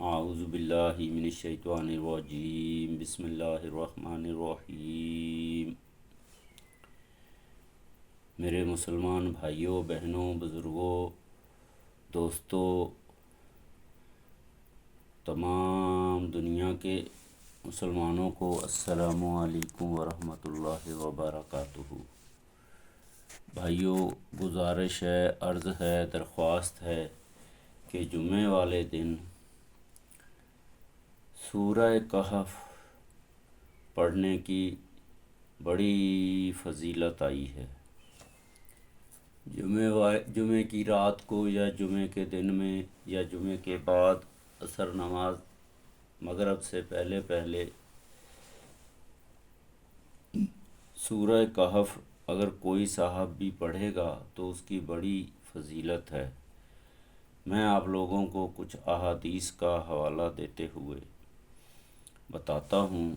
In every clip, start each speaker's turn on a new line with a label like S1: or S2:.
S1: اعوذ باللہ من الشیطان الرجیم، بسم اللہ الرحمن الرحیم۔ میرے مسلمان بھائیوں، بہنوں، بزرگوں، دوستوں، تمام دنیا کے مسلمانوں کو السلام علیکم ورحمۃ اللہ وبرکاتہ۔ بھائیوں، گزارش ہے، عرض ہے، درخواست ہے کہ جمعے والے دن سورہ کہف پڑھنے کی بڑی فضیلت آئی ہے۔ جمعے کی رات کو یا جمعے کے دن میں یا جمعے کے بعد عصر نماز مغرب سے پہلے سورہ کہف اگر کوئی صاحب بھی پڑھے گا تو اس کی بڑی فضیلت ہے۔ میں آپ لوگوں کو کچھ احادیث کا حوالہ دیتے ہوئے بتاتا ہوں۔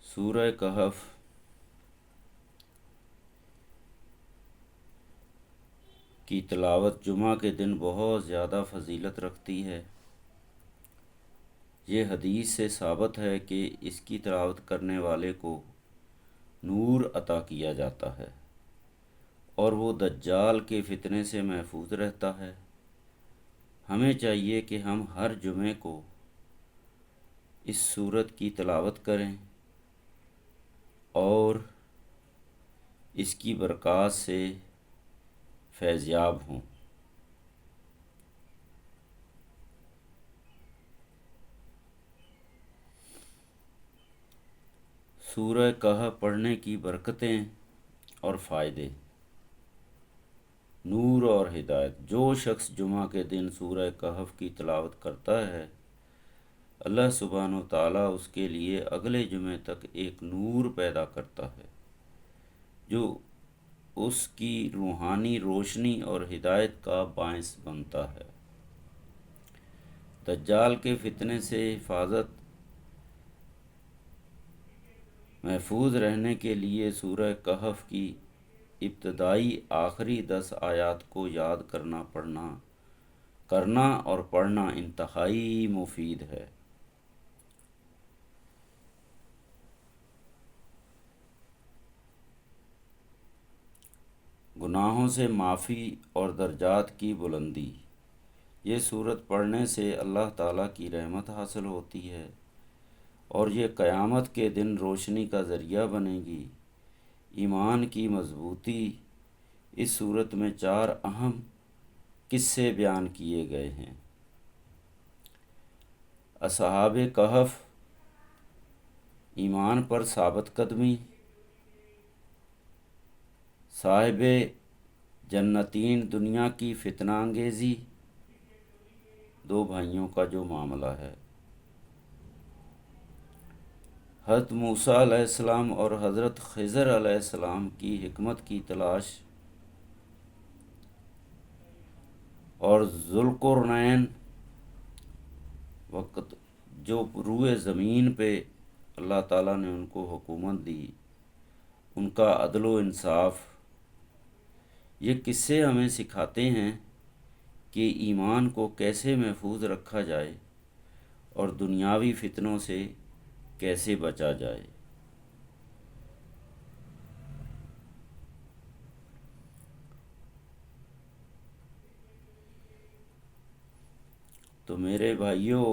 S1: سورہ کہف کی تلاوت جمعہ کے دن بہت زیادہ فضیلت رکھتی ہے۔ یہ حدیث سے ثابت ہے کہ اس کی تلاوت کرنے والے کو نور عطا کیا جاتا ہے اور وہ دجال کے فتنے سے محفوظ رہتا ہے۔ ہمیں چاہیے کہ ہم ہر جمعے کو اس سورت کی تلاوت کریں اور اس کی برکات سے فیض یاب ہوں۔ سورہ کہف پڑھنے کی برکتیں اور فائدے۔ نور اور ہدایت۔ جو شخص جمعہ کے دن سورہ کہف کی تلاوت کرتا ہے، اللہ سبحانہ و تعالیٰ اس کے لیے اگلے جمعے تک ایک نور پیدا کرتا ہے جو اس کی روحانی روشنی اور ہدایت کا باعث بنتا ہے۔ دجال کے فتنے سے محفوظ رہنے کے لیے سورہ کہف کی ابتدائی آخری 10 آیات کو یاد کرنا اور پڑھنا انتہائی مفید ہے۔ گناہوں سے معافی اور درجات کی بلندی۔ یہ سورت پڑھنے سے اللہ تعالیٰ کی رحمت حاصل ہوتی ہے اور یہ قیامت کے دن روشنی کا ذریعہ بنے گی۔ ایمان کی مضبوطی۔ اس سورت میں 4 اہم قصے بیان کیے گئے ہیں۔ اصحاب کہف، ایمان پر ثابت قدمی، صاحب جنتین دنیا کی فتنہ انگیزی، 2 بھائیوں کا جو معاملہ ہے، حضرت موسیٰ علیہ السلام اور حضرت خضر علیہ السلام کی حکمت کی تلاش، اور ذوالقرنین وقت جو روئے زمین پہ اللہ تعالیٰ نے ان کو حکومت دی، ان کا عدل و انصاف۔ یہ قصے ہمیں سکھاتے ہیں کہ ایمان کو کیسے محفوظ رکھا جائے اور دنیاوی فتنوں سے کیسے بچا جائے۔ تو میرے بھائیوں،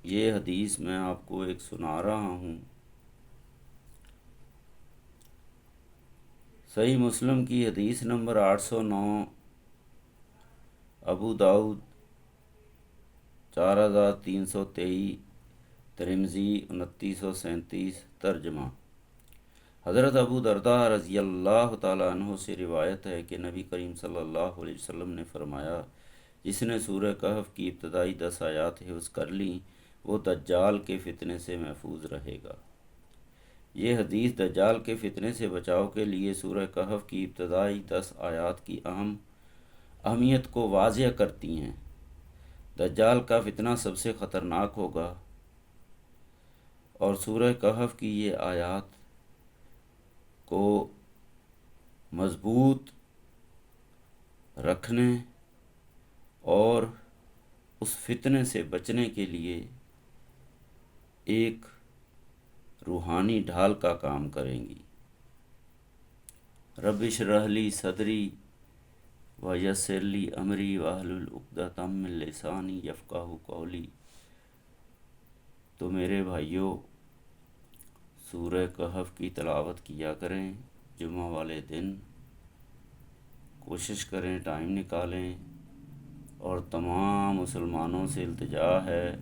S1: یہ حدیث میں آپ کو ایک سنا رہا ہوں۔ صحیح مسلم کی حدیث نمبر 809، ابو داؤد 4323، ترمذی 2937۔ ترجمہ۔ حضرت ابو درداء رضی اللہ تعالیٰ عنہ سے روایت ہے کہ نبی کریم صلی اللہ علیہ وسلم نے فرمایا، جس نے سورہ کہف کی ابتدائی 10 آیات حفظ کر لیں وہ دجال کے فتنے سے محفوظ رہے گا۔ یہ حدیث دجال کے فتنے سے بچاؤ کے لیے سورہ کہف کی ابتدائی 10 آیات کی اہمیت کو واضح کرتی ہیں۔ دجال کا فتنہ سب سے خطرناک ہوگا اور سورہ کہف کی یہ آیات کو مضبوط رکھنے اور اس فتنے سے بچنے کے لیے ایک روحانی ڈھال کا کام کریں گی۔ رب اشرح لی صدری ویسر لی امری واحلل عقدۃ من لسانی یفقہوا قولی۔ تو میرے بھائیوں، سورہ کہف کی تلاوت کیا کریں جمعہ والے دن، کوشش کریں ٹائم نکالیں، اور تمام مسلمانوں سے التجا ہے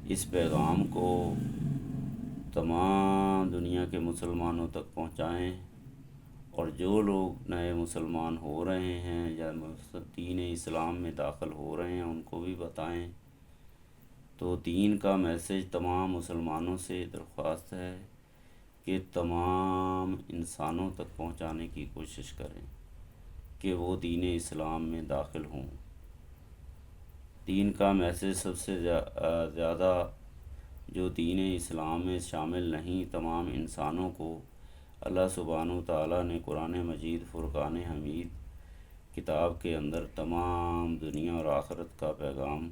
S1: اس پیغام کو تمام دنیا کے مسلمانوں تک پہنچائیں، اور جو لوگ نئے مسلمان ہو رہے ہیں یا دین اسلام میں داخل ہو رہے ہیں ان کو بھی بتائیں۔ تو دین کا میسج تمام مسلمانوں سے درخواست ہے کہ تمام انسانوں تک پہنچانے کی کوشش کریں کہ وہ دین اسلام میں داخل ہوں۔ دین کا میسج سب سے زیادہ جو دین اسلام میں شامل نہیں تمام انسانوں کو اللہ سبحانہ و تعالیٰ نے قرآن مجید فرقان حمید کتاب کے اندر تمام دنیا اور آخرت کا پیغام،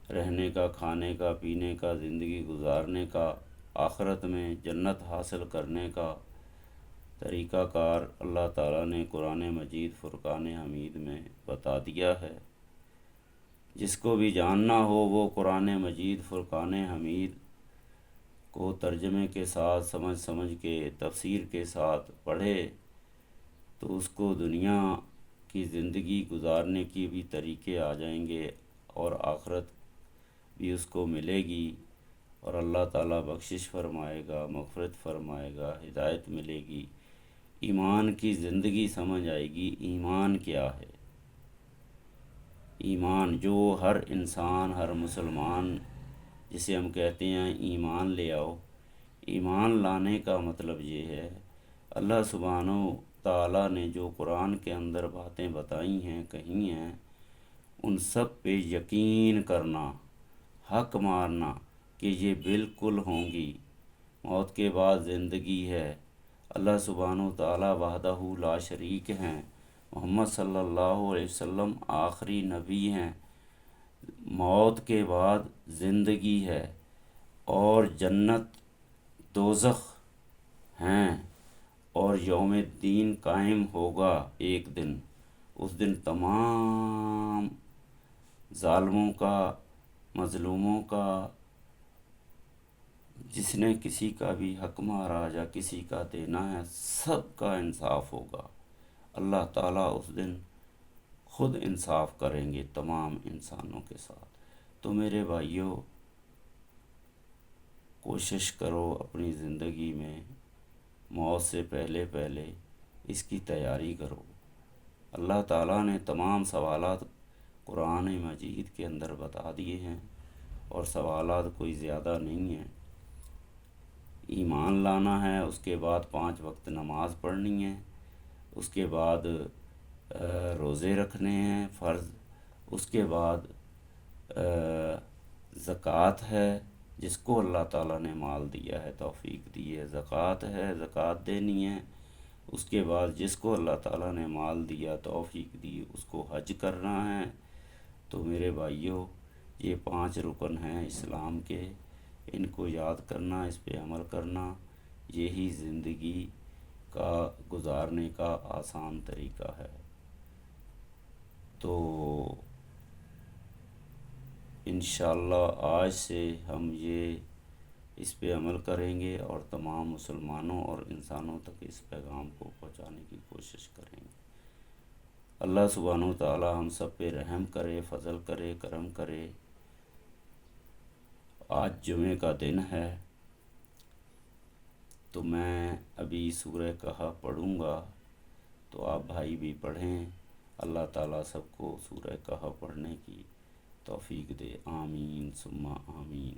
S1: رہنے کا، کھانے کا، پینے کا، زندگی گزارنے کا، آخرت میں جنت حاصل کرنے کا طریقہ کار اللہ تعالیٰ نے قرآن مجید فرقان حمید میں بتا دیا ہے۔ جس کو بھی جاننا ہو وہ قرآن مجید فرقان حمید کو ترجمے کے ساتھ سمجھ کے تفسیر کے ساتھ پڑھے تو اس کو دنیا کی زندگی گزارنے کی بھی طریقے آ جائیں گے، اور آخرت بھی اس کو ملے گی، اور اللہ تعالیٰ بخشش فرمائے گا، مغفرت فرمائے گا، ہدایت ملے گی، ایمان کی زندگی سمجھ آئے گی۔ ایمان کیا ہے؟ ایمان جو ہر انسان، ہر مسلمان جسے ہم کہتے ہیں ایمان لے آؤ، ایمان لانے کا مطلب یہ ہے اللہ سبحانہ تعالیٰ نے جو قرآن کے اندر باتیں بتائی ہیں، کہی ہیں، ان سب پہ یقین کرنا، حق مارنا کہ یہ بالکل ہوں گی۔ موت کے بعد زندگی ہے، اللہ سبحانہ تعالیٰ وحدہ لا شریک ہیں، محمد صلی اللہ علیہ وسلم آخری نبی ہیں، موت کے بعد زندگی ہے، اور جنت دوزخ ہیں، اور یوم الدین قائم ہوگا ایک دن۔ اس دن تمام ظالموں کا، مظلوموں کا، جس نے کسی کا بھی حق مارا یا کسی کا دینا ہے، سب کا انصاف ہوگا۔ اللہ تعالیٰ اس دن خود انصاف کریں گے تمام انسانوں کے ساتھ۔ تو میرے بھائیوں، کوشش کرو اپنی زندگی میں موت سے پہلے اس کی تیاری کرو۔ اللہ تعالیٰ نے تمام سوالات قرآن مجید کے اندر بتا دیے ہیں، اور سوالات کوئی زیادہ نہیں ہیں۔ ایمان لانا ہے، اس کے بعد 5 وقت نماز پڑھنی ہے، اس کے بعد روزے رکھنے ہیں فرض، اس کے بعد زکوٰۃ ہے، جس کو اللہ تعالیٰ نے مال دیا ہے، توفیق دی ہے، زکوٰۃ ہے، زکوٰۃ دینی ہے۔ اس کے بعد جس کو اللہ تعالیٰ نے مال دیا، توفیق دی، اس کو حج کرنا ہے۔ تو میرے بھائیوں، یہ 5 رکن ہیں اسلام کے، ان کو یاد کرنا، اس پہ عمل کرنا، یہی زندگی کا گزارنے کا آسان طریقہ ہے۔ تو انشاءاللہ آج سے ہم اس پہ عمل کریں گے، اور تمام مسلمانوں اور انسانوں تک اس پیغام کو پہنچانے کی کوشش کریں گے۔ اللہ سبحانہ وتعالی ہم سب پہ رحم کرے، فضل کرے، کرم کرے۔ آج جمعے کا دن ہے، تو میں ابھی سورہ کہف پڑھوں گا، تو آپ بھائی بھی پڑھیں۔ اللہ تعالیٰ سب کو سورہ کہف پڑھنے کی توفیق دے، آمین ثم آمین۔